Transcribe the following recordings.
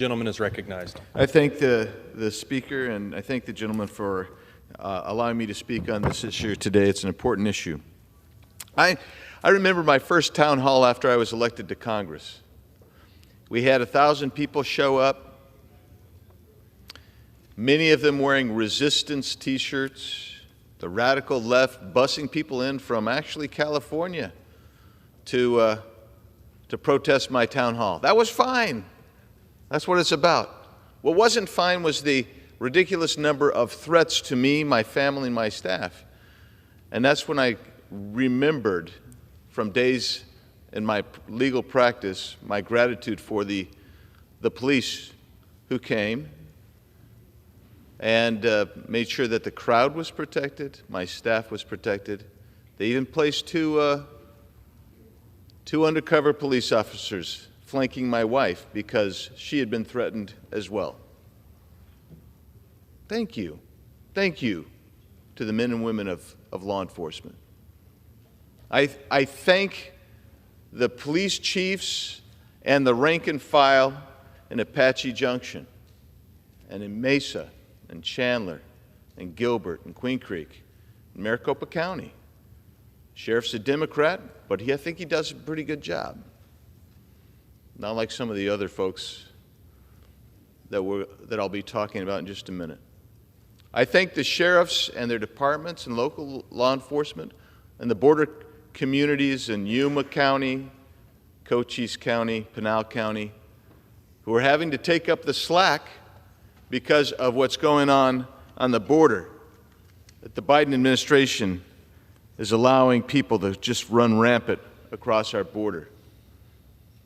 Gentleman is recognized. I thank the Speaker, and I thank the gentleman for allowing me to speak on this issue today. It's an important issue. I remember my first town hall after I was elected to Congress. We had 1,000 people show up, many of them wearing resistance T-shirts, the radical left busing people in from actually California to protest my town hall. That was fine. That's what it's about. What wasn't fine was the ridiculous number of threats to me, my family, and my staff. And that's when I remembered from days in my legal practice my gratitude for the police who came and made sure that the crowd was protected, my staff was protected. They even placed two undercover police officers flanking my wife because she had been threatened as well. Thank you. Thank you to the men and women of law enforcement. I thank the police chiefs and the rank and file in Apache Junction and in Mesa and Chandler and Gilbert and Queen Creek and Maricopa County. Sheriff's a Democrat, but I think he does a pretty good job. Not like some of the other folks that I'll be talking about in just a minute. I thank the sheriffs and their departments and local law enforcement and the border communities in Yuma County, Cochise County, Pinal County, who are having to take up the slack because of what's going on the border, that the Biden administration is allowing people to just run rampant across our border.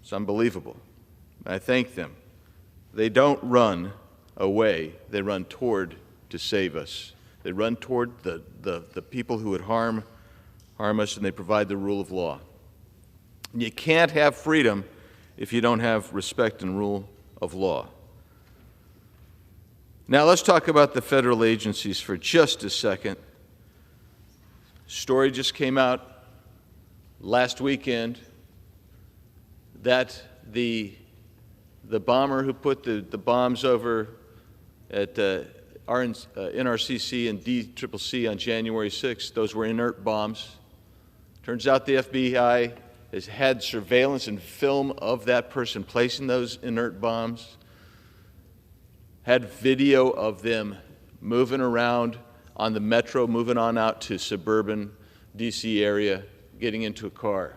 It's unbelievable. I thank them. They don't run away. They run toward to save us. They run toward the people who would harm us, and they provide the rule of law. You can't have freedom if you don't have respect and rule of law. Now let's talk about the federal agencies for just a second. Story just came out last weekend that the bomber who put the bombs over at NRCC and DCCC on January 6th, those were inert bombs. Turns out the FBI has had surveillance and film of that person placing those inert bombs, had video of them moving around on the metro, moving on out to suburban D.C. area, getting into a car.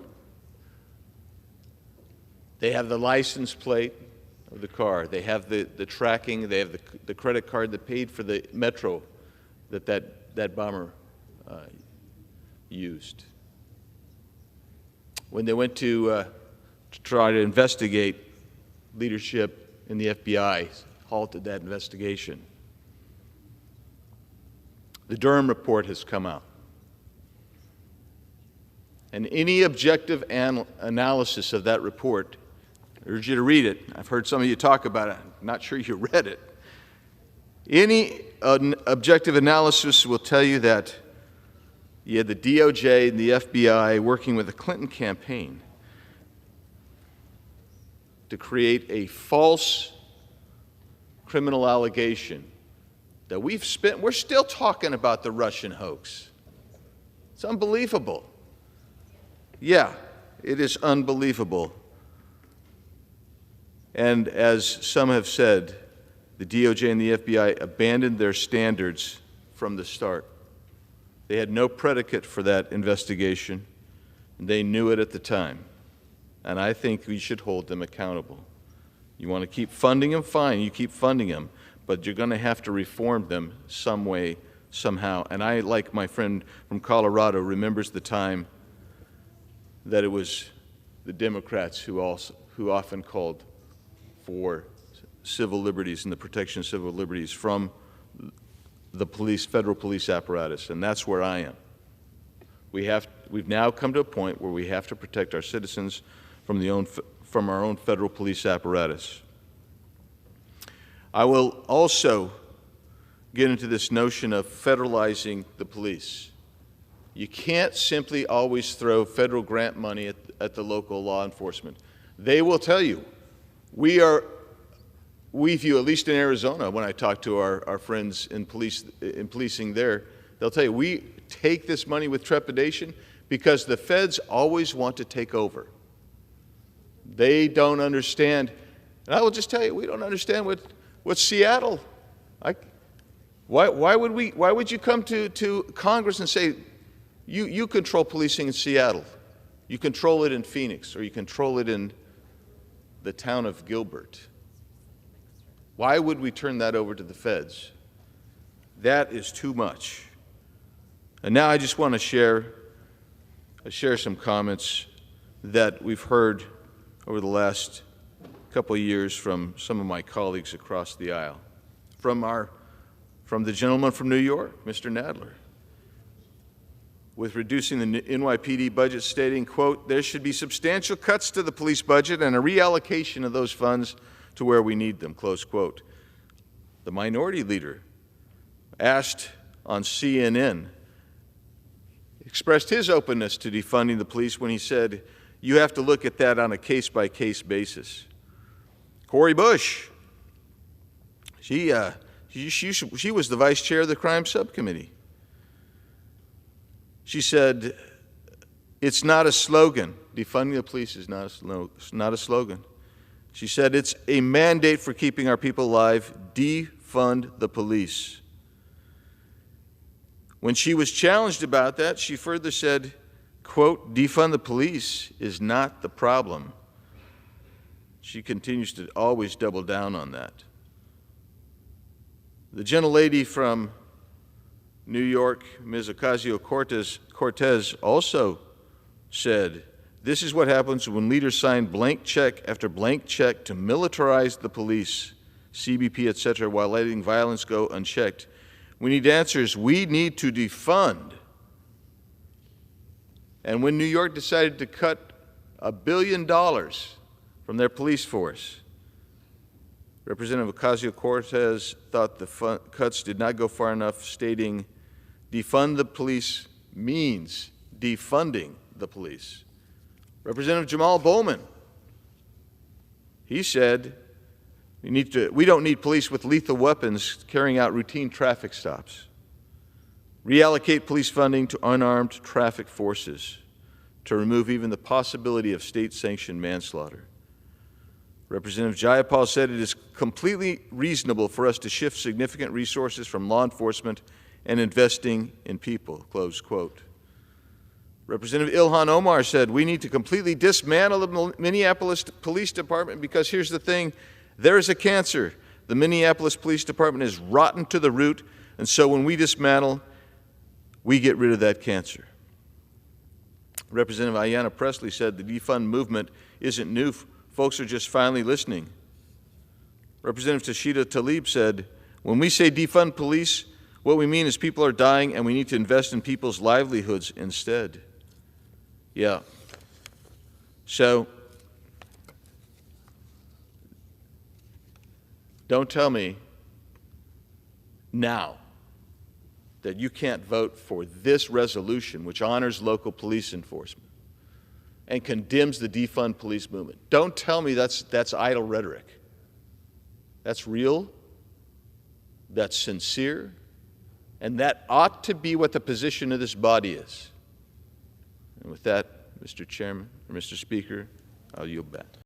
They have the license plate of the car. They have the tracking. They have the credit card that paid for the metro that bomber used. When they went to try to investigate, leadership in the FBI halted that investigation. The Durham report has come out. And any objective analysis of that report, I urge you to read it. I've heard some of you talk about it. I'm not sure you read it. Any objective analysis will tell you that you had the DOJ and the FBI working with the Clinton campaign to create a false criminal allegation that we're still talking about the Russian hoax. It's unbelievable. Yeah, it is unbelievable. And as some have said, the DOJ and the FBI abandoned their standards from the start. They had no predicate for that investigation, and they knew it at the time. And I think we should hold them accountable. You want to keep funding them? Fine, you keep funding them. But you're going to have to reform them some way, somehow. And I, like my friend from Colorado, remembers the time that it was the Democrats who often called for civil liberties and the protection of civil liberties from the federal police apparatus, and that's where I am. We've now come to a point where we have to protect our citizens from our own federal police apparatus. I will also get into this notion of federalizing the police. You can't simply always throw federal grant money at the local law enforcement. They will tell you, we are we view, at least in Arizona, when I talk to our friends in policing there, they'll tell you, we take this money with trepidation because the feds always want to take over. They don't understand, and I will just tell you, we don't understand what Seattle, why would you come to Congress and say, you control policing in Seattle, you control it in Phoenix, or you control it in the town of Gilbert? Why would we turn that over to the feds? That is too much. And now I just want to share some comments that we've heard over the last couple of years from some of my colleagues across the aisle. From the gentleman from New York, Mr. Nadler, with reducing the NYPD budget, stating, quote, there should be substantial cuts to the police budget and a reallocation of those funds to where we need them, close quote. The minority leader, asked on CNN, expressed his openness to defunding the police when he said, you have to look at that on a case-by-case basis. Cori Bush, she was the vice chair of the crime subcommittee. She said, it's not a slogan. Defunding the police is not a slogan. She said, it's a mandate for keeping our people alive. Defund the police. When she was challenged about that, she further said, quote, defund the police is not the problem. She continues to always double down on that. The gentlelady from New York, Ms. Ocasio-Cortez, also said, this is what happens when leaders sign blank check after blank check to militarize the police, CBP, etc., while letting violence go unchecked. We need answers. We need to defund. And when New York decided to cut $1 billion from their police force, Representative Ocasio-Cortez thought the cuts did not go far enough, stating, defund the police means defunding the police. Representative Jamal Bowman, he said, we don't need police with lethal weapons carrying out routine traffic stops. Reallocate police funding to unarmed traffic forces to remove even the possibility of state-sanctioned manslaughter. Representative Jayapal said it is completely reasonable for us to shift significant resources from law enforcement and investing in people, close quote. Representative Ilhan Omar said, we need to completely dismantle the Minneapolis Police Department because here's the thing, there is a cancer. The Minneapolis Police Department is rotten to the root, and so when we dismantle, we get rid of that cancer. Representative Ayanna Pressley said the defund movement isn't new. Folks are just finally listening. Representative Tashida Tlaib said, when we say defund police, what we mean is people are dying and we need to invest in people's livelihoods instead. Yeah. So, don't tell me now that you can't vote for this resolution, which honors local police enforcement and condemns the defund police movement. Don't tell me that's idle rhetoric. That's real, that's sincere, and that ought to be what the position of this body is. And with that, Mr. Chairman, or Mr. Speaker, I'll yield back.